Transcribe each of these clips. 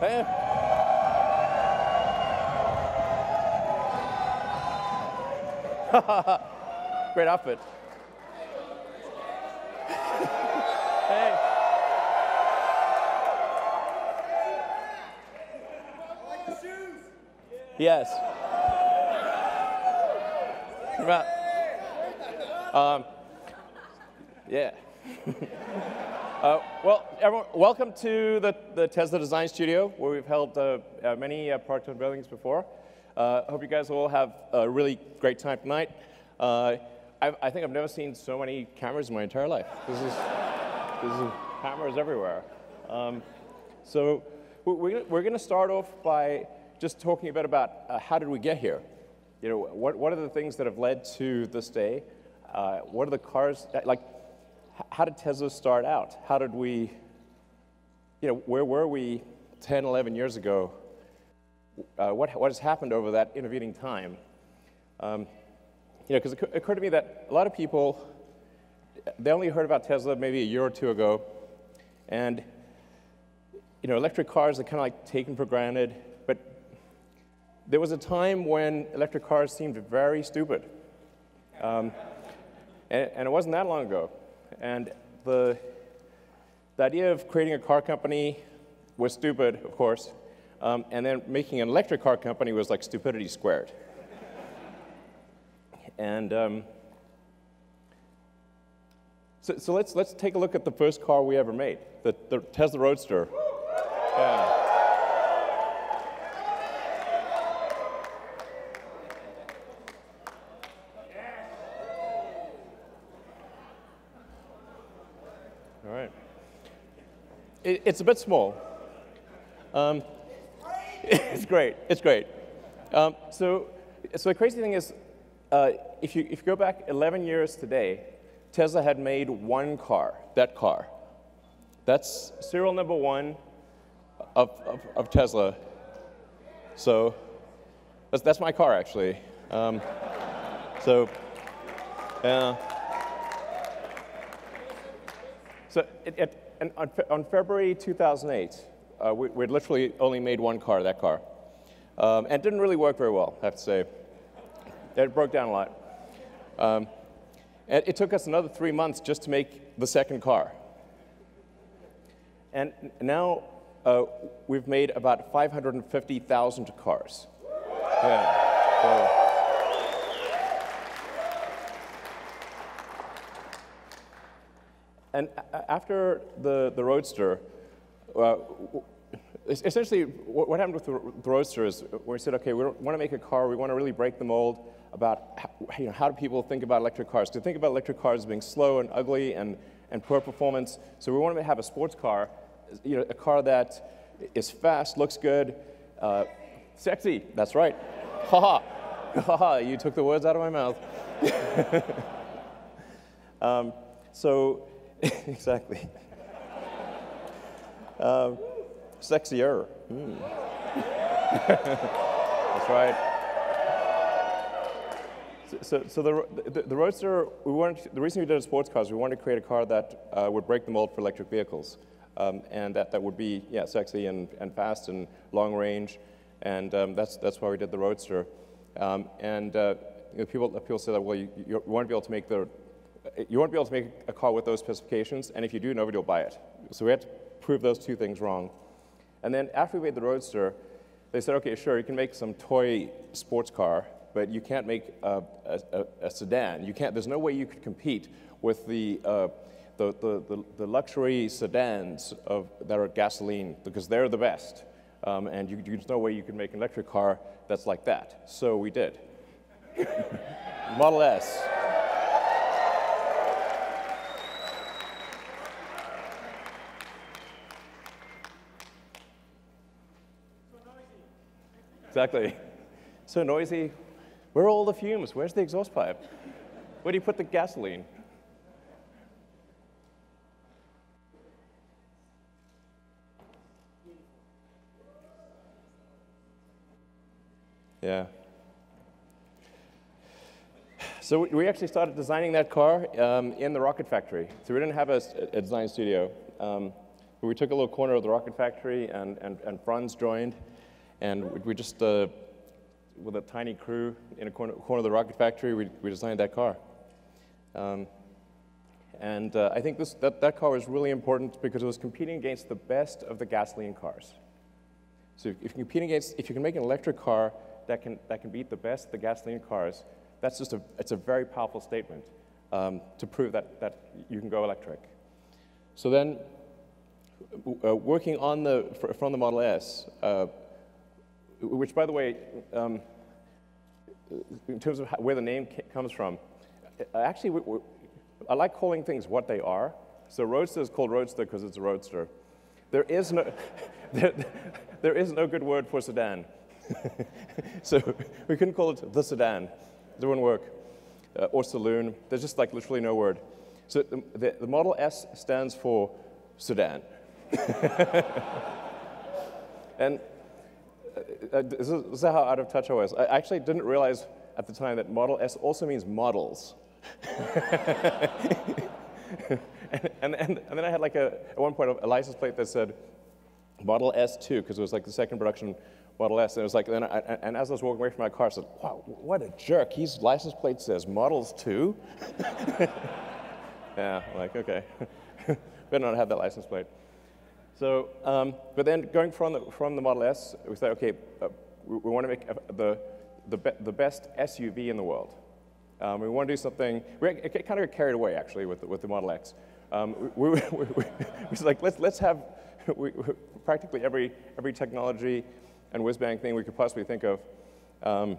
Hey. Great outfit. Hey. Yes. Yeah. Well, everyone, welcome to the Tesla Design Studio, where we've held many product unveilings before. Hope you guys all have a really great time tonight. I think I've never seen so many cameras in my entire life. This is cameras everywhere. So we're going to start off by just talking a bit about how did we get here. You know, what are the things that have led to this day? What are the cars like? How did Tesla start out? How did we, you know, where were we 10, 11 years ago? What has happened over that intervening time? You know, because it occurred to me that a lot of people, they only heard about Tesla maybe a year or two ago, and you know, electric cars are kind of like taken for granted. But there was a time when electric cars seemed very stupid, and it wasn't that long ago. And the idea of creating a car company was stupid, of course, and then making an electric car company was like stupidity squared. And so let's take a look at the first car we ever made, the Tesla Roadster. Yeah. All right. It's a bit small. It's great. It's great. So the crazy thing is, if you go back 11 years today, Tesla had made one car, that car. That's serial number one of Tesla. So that's my car, actually. So on February 2008, we'd literally only made one car, that car. And it didn't really work very well, I have to say. It broke down a lot. And it took us another 3 months just to make the second car. And now we've made about 550,000 cars. Yeah. So, and after the Roadster, essentially what happened with the Roadster is we said, okay, we want to make a car, we want to really break the mold about how do people think about electric cars. Do they think about electric cars as being slow and ugly and poor performance? So we want to have a sports car, you know, a car that is fast, looks good, sexy. That's right. Ha ha. Ha ha. You took the words out of my mouth. Exactly. Sexier. That's right. So the Roadster, the reason we did a sports car is we wanted to create a car that would break the mold for electric vehicles, and that would be sexy and fast and long range, and that's why we did the Roadster. You know, people say that, well, you won't be able to make a car with those specifications, and if you do, nobody will buy it. So we had to prove those two things wrong. And then after we made the Roadster, they said, okay, sure, you can make some toy sports car, but you can't make a sedan. You can't. There's no way you could compete with the luxury sedans that are gasoline, because they're the best. And there's no way you could make an electric car that's like that. So we did. Model S. Exactly. So noisy. Where are all the fumes? Where's the exhaust pipe? Where do you put the gasoline? Yeah. So we actually started designing that car in the rocket factory. So we didn't have a design studio. We took a little corner of the rocket factory, and Franz joined, and we just, with a tiny crew in a corner of the rocket factory, we designed that car. I think that car was really important because it was competing against the best of the gasoline cars. So if you can make an electric car that can beat the best of the gasoline cars, it's a very powerful statement to prove that you can go electric. So then, working from the Model S, which by the way, in terms of where the name comes from, actually I like calling things what they are. So Roadster is called Roadster because it's a roadster. There is no good word for sedan. So we couldn't call it the sedan. It wouldn't work. Or saloon. There's just like literally no word. So the Model S stands for sedan. And this is how out of touch I was. I actually didn't realize at the time that Model S also means models. and then I had like at one point a license plate that said Model S2 because it was like the second production Model S, and it was like, and as I was walking away from my car, I said, "Wow, what a jerk! His license plate says Models 2." Yeah, I'm like, okay, better not have that license plate. So, but then going from the Model S, we said, okay, we want to make the best SUV in the world. We want to do something. We kind of got carried away actually with the Model X. We was like, let's have practically every technology and whiz-bang thing we could possibly think of. The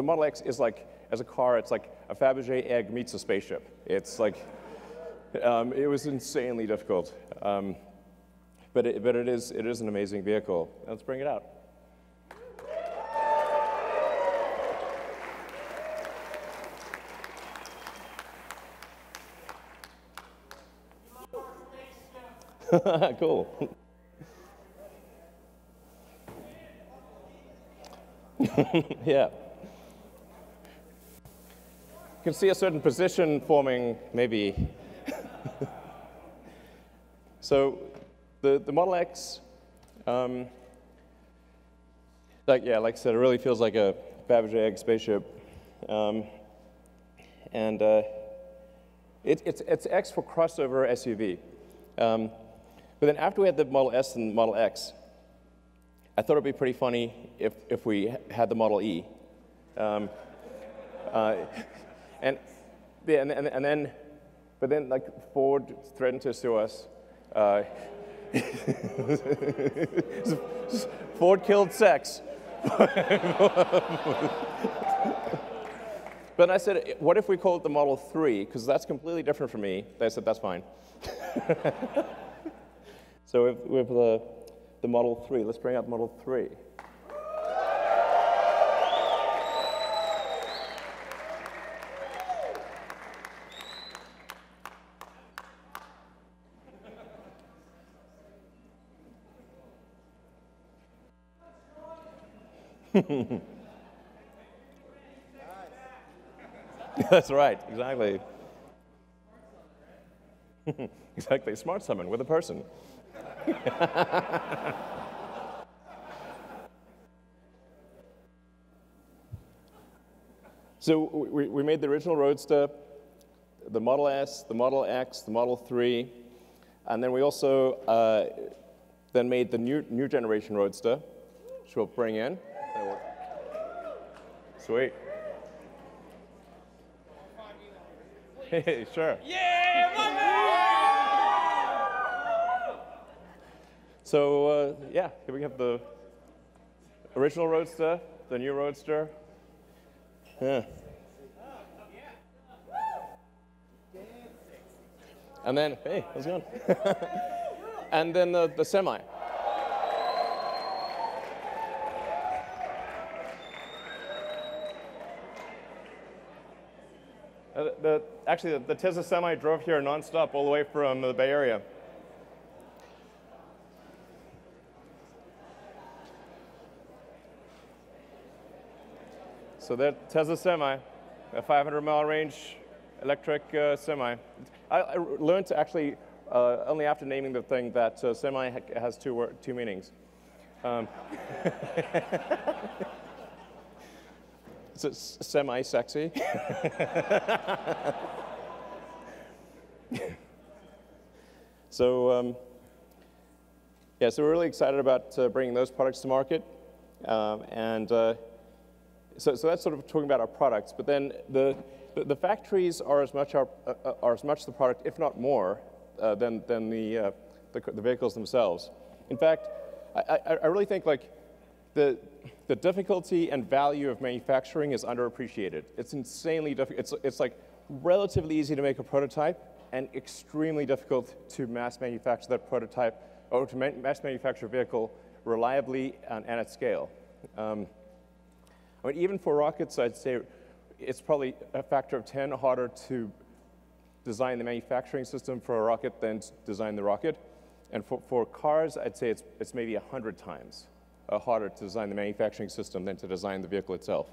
Model X is like, as a car, it's like a Fabergé egg meets a spaceship. It's like, it was insanely difficult. But it is an amazing vehicle. Let's bring it out. Cool. Yeah. You can see a certain position forming, maybe. So the Model X, like I said, it really feels like a Fabergé egg spaceship. It's X for crossover SUV. But then after we had the Model S and Model X, I thought it'd be pretty funny if we had the Model E. But then like Ford threatened to sue us. Ford killed sex. But I said, what if we call it the Model 3? Because that's completely different from me. They said, that's fine. So we have the Model 3. Let's bring out the Model 3. That's right, exactly. Exactly, smart summon with a person. So we made the original Roadster, the Model S, the Model X, the Model 3, and then we also then made the new generation Roadster, which we'll bring in. Sweet. Hey, sure. Yeah, my man! So, yeah, here we have the original Roadster, the new Roadster. Yeah. And then, hey, how's it going? And then the Semi. Actually, the Tesla Semi drove here nonstop all the way from the Bay Area. So that Tesla Semi, a 500-mile range electric semi. I learned to actually only after naming the thing that semi has two meanings. So it's semi-sexy. So yeah, so we're really excited about bringing those products to market, so that's sort of talking about our products. But then the factories are as much the product, if not more, than the vehicles themselves. In fact, I really think like the difficulty and value of manufacturing is underappreciated. It's insanely difficult. It's like relatively easy to make a prototype and extremely difficult to mass manufacture that prototype or to mass manufacture a vehicle reliably and at scale. I mean, even for rockets, I'd say it's probably a factor of 10 harder to design the manufacturing system for a rocket than to design the rocket. And for cars, I'd say it's maybe 100 times harder to design the manufacturing system than to design the vehicle itself.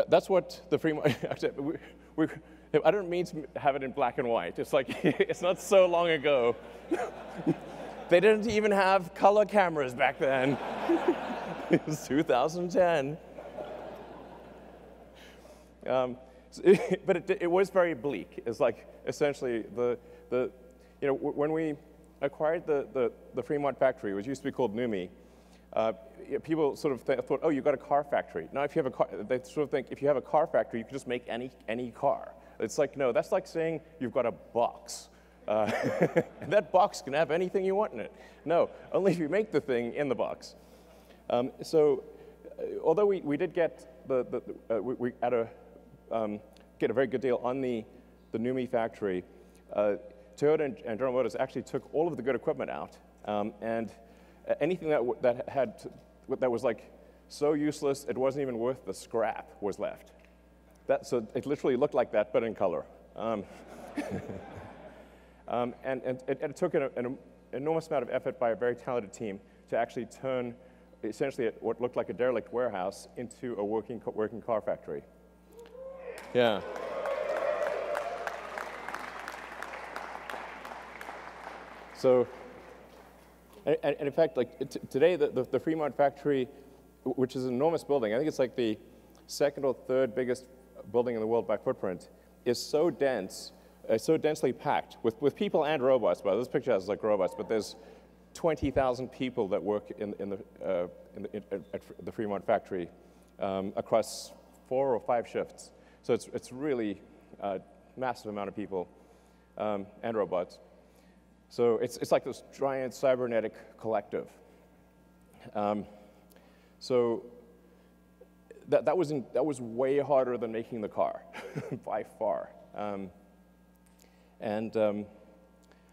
That's what the free market. I don't mean to have it in black and white. It's like it's not so long ago. They didn't even have color cameras back then. It was 2010. But it was very bleak. It's like essentially when we acquired the Fremont factory, which used to be called NUMMI, people sort of thought, oh, you've got a car factory. Now, if you have a car, they sort of think if you have a car factory, you can just make any car. It's like, no, that's like saying you've got a box. And that box can have anything you want in it. No, only if you make the thing in the box. Although we did get get a very good deal on the NUMMI factory, Toyota and General Motors actually took all of the good equipment out, and anything that was like so useless it wasn't even worth the scrap was left. So it literally looked like that, but in color. And it took an enormous amount of effort by a very talented team to actually turn essentially what looked like a derelict warehouse into a working car factory. Yeah. So, and in fact, like today, the Fremont factory, which is an enormous building, I think it's like the second or third biggest building in the world by footprint, is so dense, so densely packed with people and robots. Well, this picture has like robots, but there's 20,000 people that work at the Fremont factory across 4 or 5 shifts. So it's really a massive amount of people and robots. So it's like this giant cybernetic collective. So that was way harder than making the car, by far. I mean,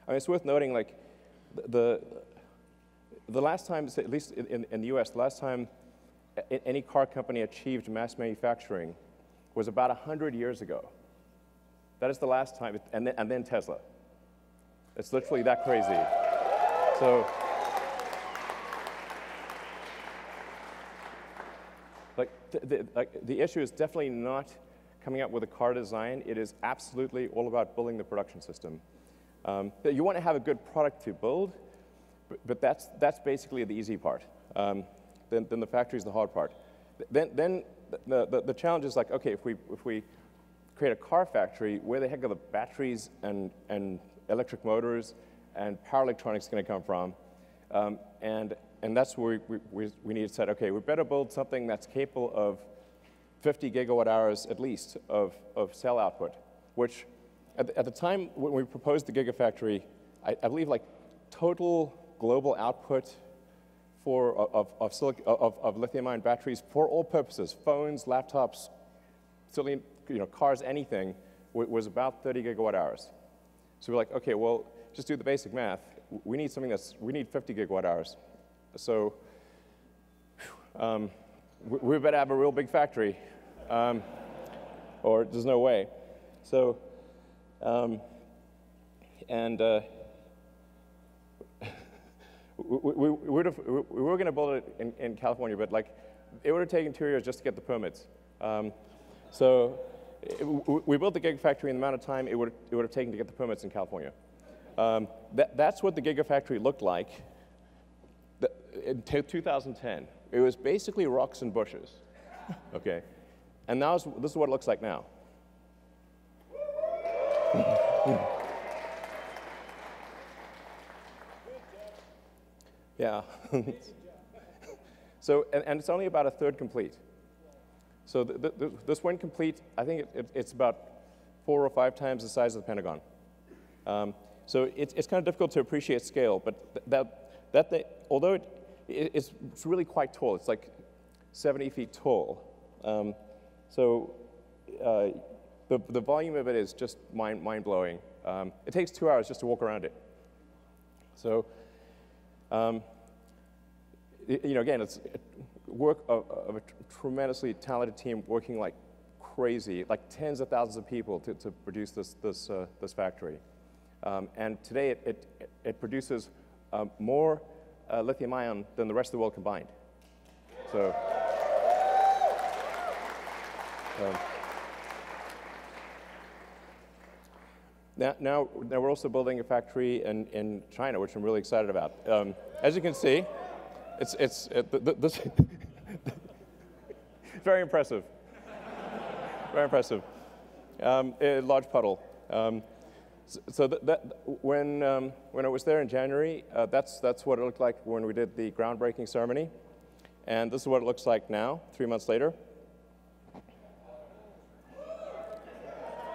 it's worth noting, like the last time, at least in the U.S., the last time any car company achieved mass manufacturing was about 100 years ago. That is the last time, and then Tesla. It's literally that crazy. So, the issue is definitely not coming up with a car design. It is absolutely all about building the production system. You want to have a good product to build, but that's basically the easy part. Then the factory is the hard part. Then the challenge is like, okay, if we create a car factory, where the heck are the batteries and electric motors and power electronics going to come from? And that's where we need to say, okay, we better build something that's capable of 50 gigawatt hours at least of cell output, which at the time when we proposed the Gigafactory, I believe like total global output of lithium-ion batteries for all purposes, phones, laptops, certainly cars, anything, was about 30 gigawatt hours. So we're like, okay, well, just do the basic math. We need 50 gigawatt hours. So we better have a real big factory, or there's no way. So, we were going to build it in California, but like it would have taken 2 years just to get the permits. So we built the Gigafactory in the amount of time it would have taken to get the permits in California. That's what the Gigafactory looked like in 2010. It was basically rocks and bushes, okay? And now this is what it looks like now. Yeah. So, and it's only about a third complete. So this when complete, I think it's about 4 or 5 times the size of the Pentagon. So it's kind of difficult to appreciate scale, but although it's really quite tall, it's like 70 feet tall. So the volume of it is just mind-blowing. It takes 2 hours just to walk around it. So, again, it's work of a tremendously talented team working like crazy, like tens of thousands of people to produce this factory. And today it produces more lithium-ion than the rest of the world combined. So. Now we're also building a factory in China, which I'm really excited about. As you can see, it's very impressive. Very impressive. A large puddle. So when I was there in January, that's what it looked like when we did the groundbreaking ceremony, and this is what it looks like now, 3 months later.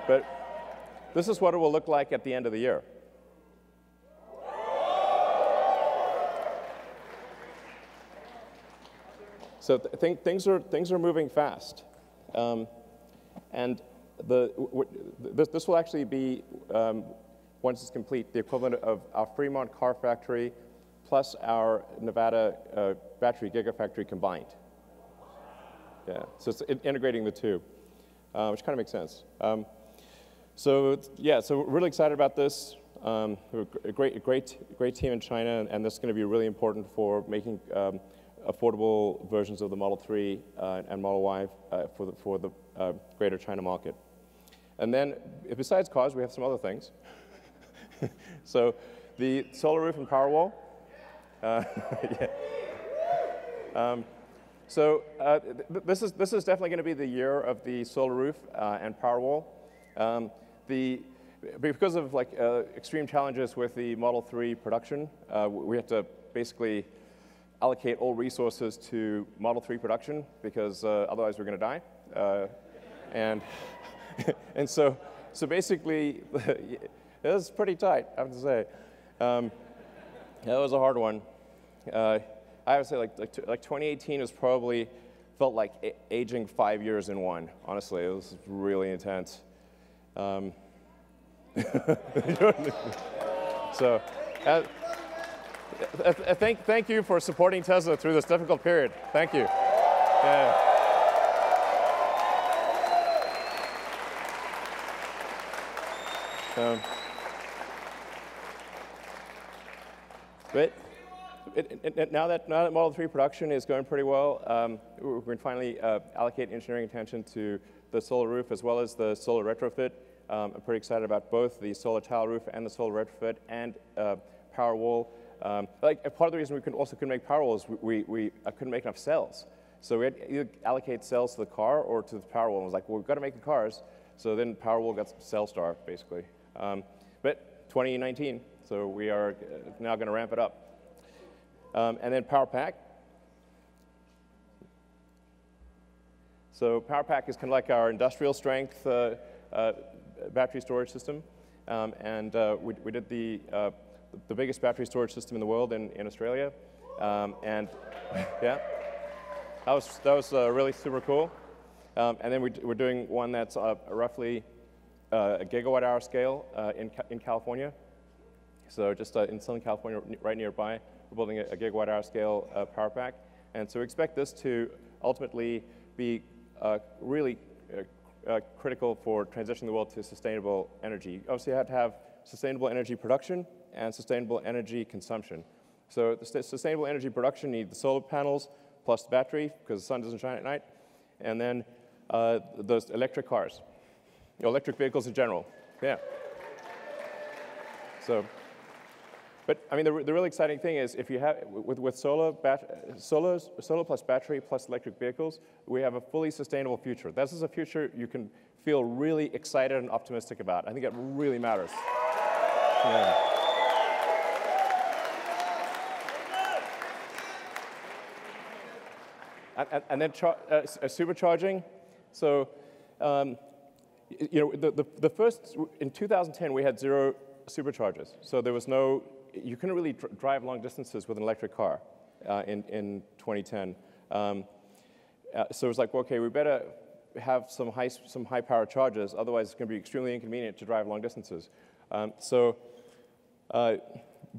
But this is what it will look like at the end of the year. So things are moving fast, and this will actually be, once it's complete, the equivalent of our Fremont car factory plus our Nevada battery gigafactory combined. Yeah, so it's integrating the two, which kind of makes sense. So we're really excited about this. A great team in China, and this is going to be really important for making affordable versions of the Model 3 and Model Y for the greater China market. And then, besides cars, we have some other things. So the solar roof and Powerwall. This is definitely going to be the year of the solar roof and Powerwall. Because of extreme challenges with the Model 3 production, we have to basically allocate all resources to Model 3 production because otherwise we're going to die. And so basically, it was pretty tight, I have to say. That was a hard one. I would say like 2018 is probably felt like aging 5 years in one. Honestly, it was really intense. So, thank you for supporting Tesla through this difficult period. Thank you. Yeah. But now that Model 3 production is going pretty well, we're going to finally allocate engineering attention to the solar roof as well as the solar retrofit. I'm pretty excited about both the solar tile roof and the solar retrofit and Powerwall. Part of the reason we couldn't make Powerwall is we couldn't make enough cells. So we had to either allocate cells to the car or to the Powerwall. And I was like, well, we've got to make the cars. So then Powerwall got cell star, basically. But 2019, so we are now going to ramp it up. And then PowerPack. So PowerPack is kind of like our industrial strength battery storage system. We did the biggest battery storage system in the world in Australia. And yeah, that was really super cool. And then we're doing one that's roughly a gigawatt-hour scale in California. So just in Southern California, right nearby, we're building a gigawatt-hour scale power pack. And so we expect this to ultimately be really critical for transitioning the world to sustainable energy. Obviously, you have to have sustainable energy production and sustainable energy consumption. So the sustainable energy production needs the solar panels plus the battery, because the sun doesn't shine at night, and then those electric cars. Electric vehicles in general, yeah. So, but I mean, the really exciting thing is if you have, with solar plus battery plus electric vehicles, we have a fully sustainable future. This is a future you can feel really excited and optimistic about. I think it really matters. Yeah. And then supercharging. So, you know, the first, in 2010, we had 0 superchargers. So there was no, you couldn't really drive long distances with an electric car in 2010. So it was like, well, okay, we better have some high power chargers, otherwise it's going to be extremely inconvenient to drive long distances. So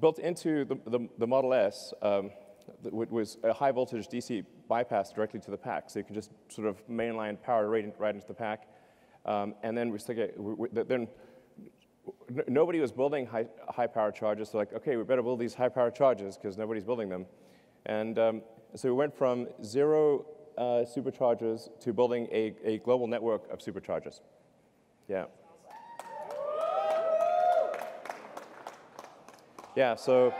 built into the Model S was a high voltage DC bypass directly to the pack, so you can just sort of mainline power right into the pack. And then then nobody was building high power chargers, so like, okay, we better build these high power chargers because nobody's building them. And so we went from 0 superchargers to building a global network of superchargers. Yeah. Yeah, so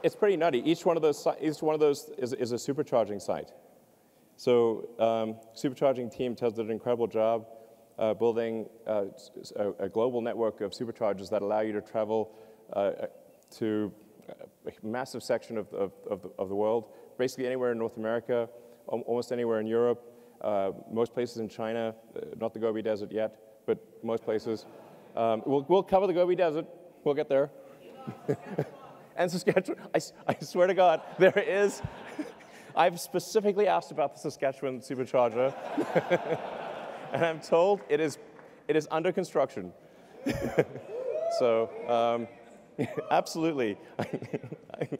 it's pretty nutty. Each one of those is a supercharging site. So supercharging team Tesla did an incredible job building a global network of superchargers that allow you to travel to a massive section of the world, basically anywhere in North America, almost anywhere in Europe, most places in China, not the Gobi Desert yet, but most places. We'll cover the Gobi Desert. We'll get there. And Saskatchewan, I swear to God, there is. I've specifically asked about the Saskatchewan supercharger, and I'm told it is under construction. So, absolutely,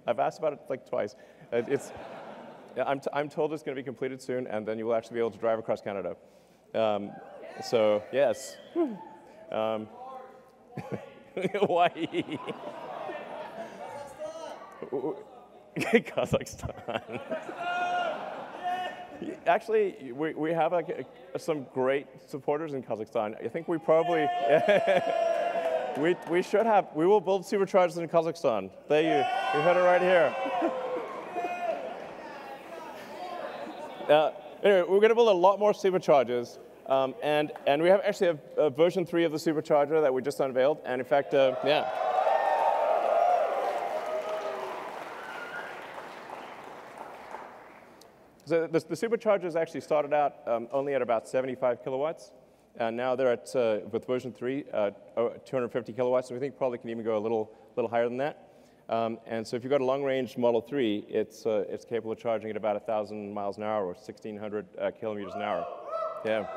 I've asked about it like twice. I'm told it's going to be completed soon, and then you will actually be able to drive across Canada. So yes, Hawaii. Kazakhstan. Actually, we have some great supporters in Kazakhstan. I think we probably, we should have, we will build superchargers in Kazakhstan. There you heard it right here. Anyway, we're going to build a lot more superchargers. And we have actually a version 3 of the supercharger that we just unveiled. And in fact, yeah. So the superchargers actually started out only at about 75 kilowatts, and now they're at, with version 3, 250 kilowatts, and we think probably can even go a little higher than that. And so if you've got a long-range Model 3, it's capable of charging at about 1,000 miles an hour or 1,600 kilometers an hour. Yeah.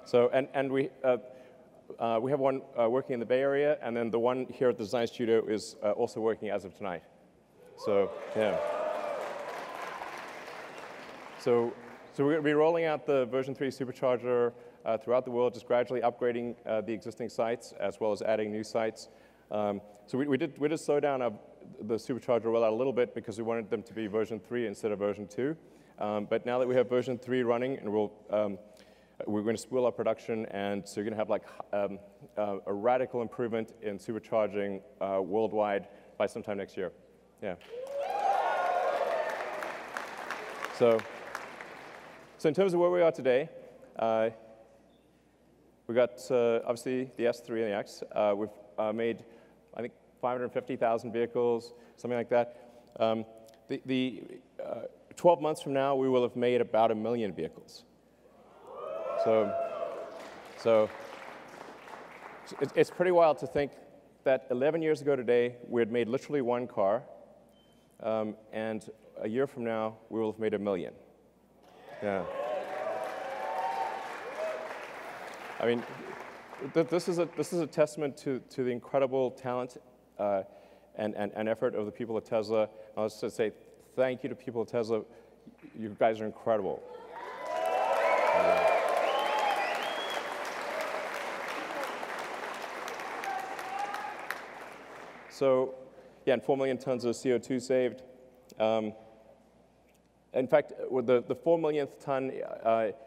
So, and we have one working in the Bay Area, and then the one here at the design studio is also working as of tonight. So, yeah. So we're going to be rolling out the version 3 supercharger throughout the world, just gradually upgrading the existing sites as well as adding new sites. So we did slow down the supercharger rollout a little bit because we wanted them to be version 3 instead of version 2. But now that we have version 3 running, and we're going to spool up production, and so you're going to have like a radical improvement in supercharging worldwide by sometime next year. Yeah. So in terms of where we are today, we got obviously the S3 and the X. We've made, I think, 550,000 vehicles, something like that. 12 months from now, we will have made about 1 million vehicles. So it's pretty wild to think that 11 years ago today, we had made literally 1 car, and a year from now, we will have made 1 million. Yeah. I mean, this is a testament to the incredible talent and effort of the people at Tesla. I was to say thank you to people at Tesla. You guys are incredible. So, yeah, and 4 million tons of CO2 saved. in fact, with the 4 millionth ton,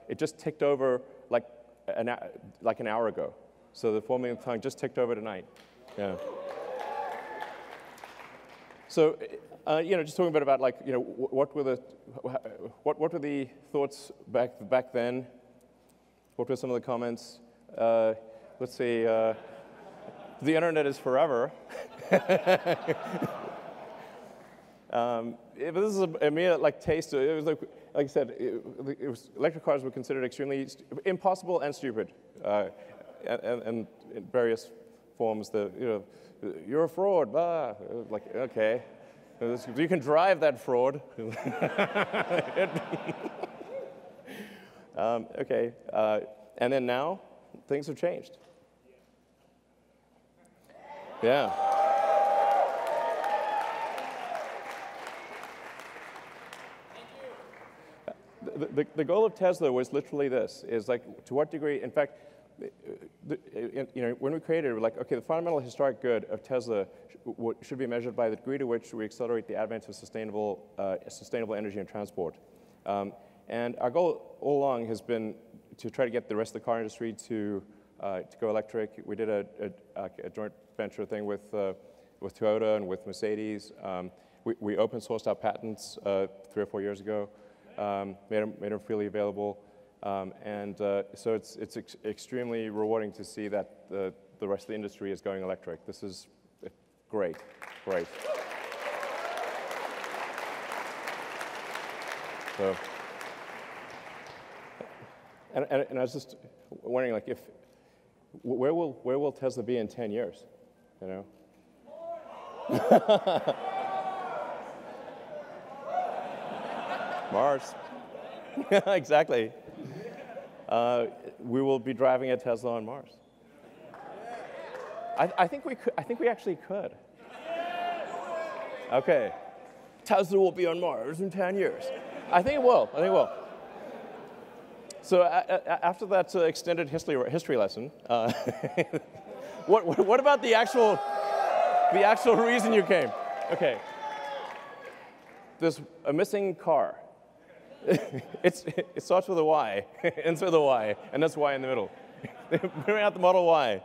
it just ticked over like an hour ago. So the 4 millionth ton just ticked over tonight. Yeah. So, just talking a bit about like, what were the thoughts back then? What were some of the comments? Let's see. The internet is forever. But this is a mere like taste. It was like I said, electric cars were considered extremely impossible and stupid, and in various forms. You're a fraud. Blah. Like, okay, you can drive that fraud. Okay, and then now things have changed. Yeah. The goal of Tesla was literally this, is like, to what degree, in fact, when we created it, we're like, okay, the fundamental historic good of Tesla should be measured by the degree to which we accelerate the advent of sustainable energy and transport. And our goal all along has been to try to get the rest of the car industry to go electric. We did a joint venture thing with Toyota and with Mercedes. We open sourced our patents 3 or 4 years ago. Made them freely available, so it's extremely rewarding to see that the rest of the industry is going electric. This is great, great. So, and I was just wondering, like, where will Tesla be in 10 years? Mars. Exactly. We will be driving a Tesla on Mars. I think we could. I think we actually could. Okay. Tesla will be on Mars in 10 years. I think it will. I think it will. So after that extended history lesson, what about the actual reason you came? Okay. There's a missing car. It starts with a Y, ends with a Y, and that's Y in the middle. Bring out the Model Y.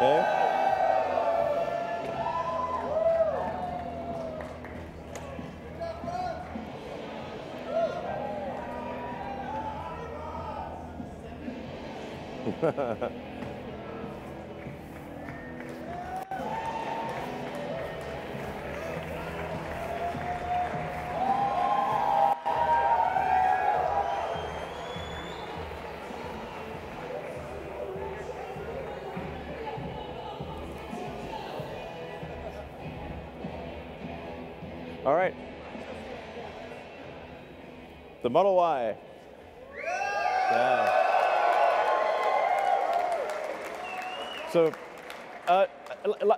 Okay. All right. The Model Y. Yeah. So,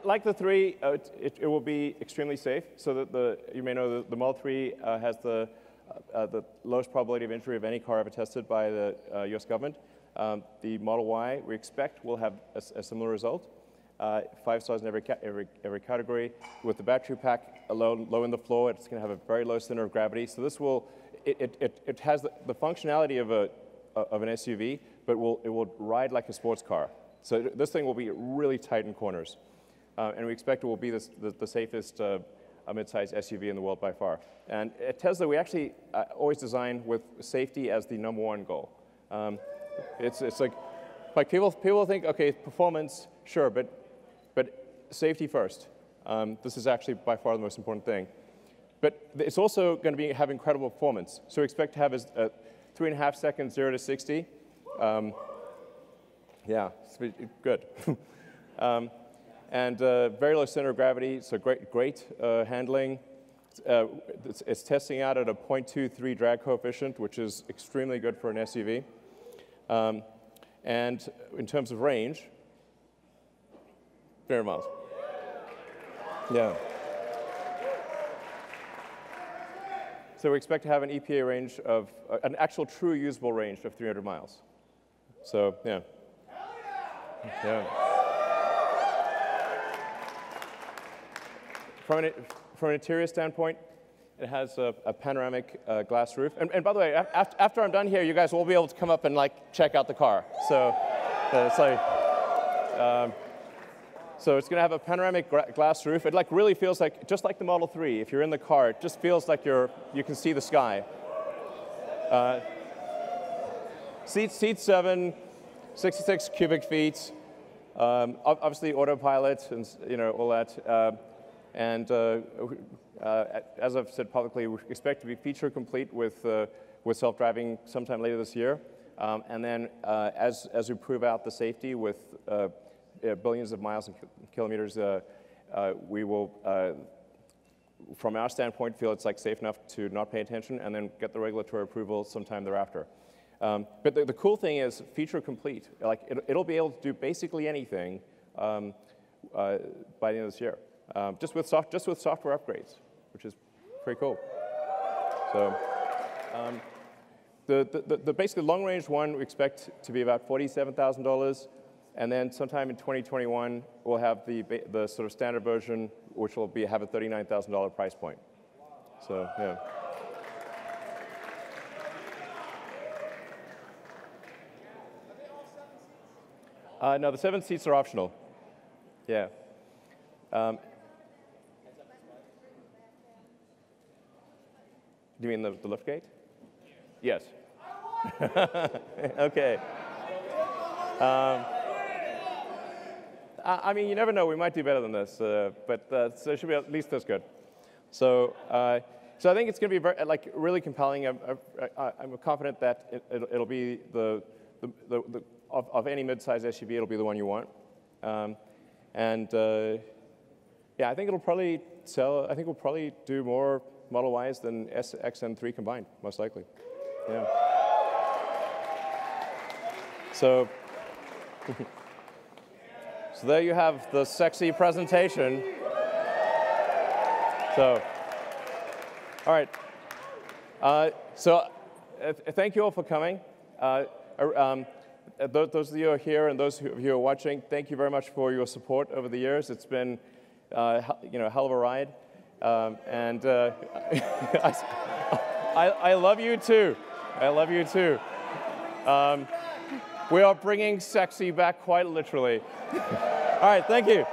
like the 3, it will be extremely safe. So that you may know the Model 3 has the lowest probability of injury of any car ever tested by the US government. The Model Y, we expect, will have a similar result. 5 stars in every category. With the battery pack low in the floor, it's going to have a very low center of gravity. So this will, it has the functionality of an SUV, but it will ride like a sports car. So this thing will be really tight in corners, and we expect it will be the safest mid-sized SUV in the world by far. And at Tesla, we actually always design with safety as the #1 goal. It's like people think, okay, performance, sure, but safety first. This is actually by far the most important thing. But it's also going to have incredible performance. So we expect to 3.5 seconds 0 to 60. Yeah, it's good. And very low center of gravity, so great handling. It's testing out at a 0.23 drag coefficient, which is extremely good for an SUV. And in terms of range, 300 miles. Yeah. So we expect to have an EPA range of, an actual true usable range of 300 miles. So, yeah. Yeah. From an interior standpoint, it has a panoramic glass roof. And by the way, after I'm done here, you guys will be able to come up and like check out the car. So it's like, so it's going to have a panoramic glass roof. It like really feels like, just like the Model 3, if you're in the car, it just feels like you can see the sky. Seat 7, 66 cubic feet. Obviously autopilot and all that. As I've said publicly, we expect to be feature complete with self-driving sometime later this year. And then as we prove out the safety with billions of miles and kilometers, we will, from our standpoint, feel it's like safe enough to not pay attention and then get the regulatory approval sometime thereafter. But the cool thing is feature complete. Like it'll be able to do basically anything by the end of this year, just with software upgrades, which is pretty cool. So the basically long range one we expect to be about $47,000. And then sometime in 2021, we'll have the sort of standard version, which will have a $39,000 price point. So, yeah. No, the 7 seats are optional. Yeah. Do you mean the lift gate? Yes. Okay. I mean, you never know. We might do better than this, but so it should be at least this good. So, so I think it's going to be really compelling. I'm confident that it'll be of any mid-size SUV, it'll be the one you want. Yeah, I think it'll probably sell. I think we'll probably do more Model Ys than X and 3 combined, most likely. Yeah. So. So there you have the sexy presentation. So, all right. Thank you all for coming. Those of you who are here and those of you who are watching, thank you very much for your support over the years. It's been, a hell of a ride. I love you too. I love you too. We are bringing sexy back quite literally. All right, thank you.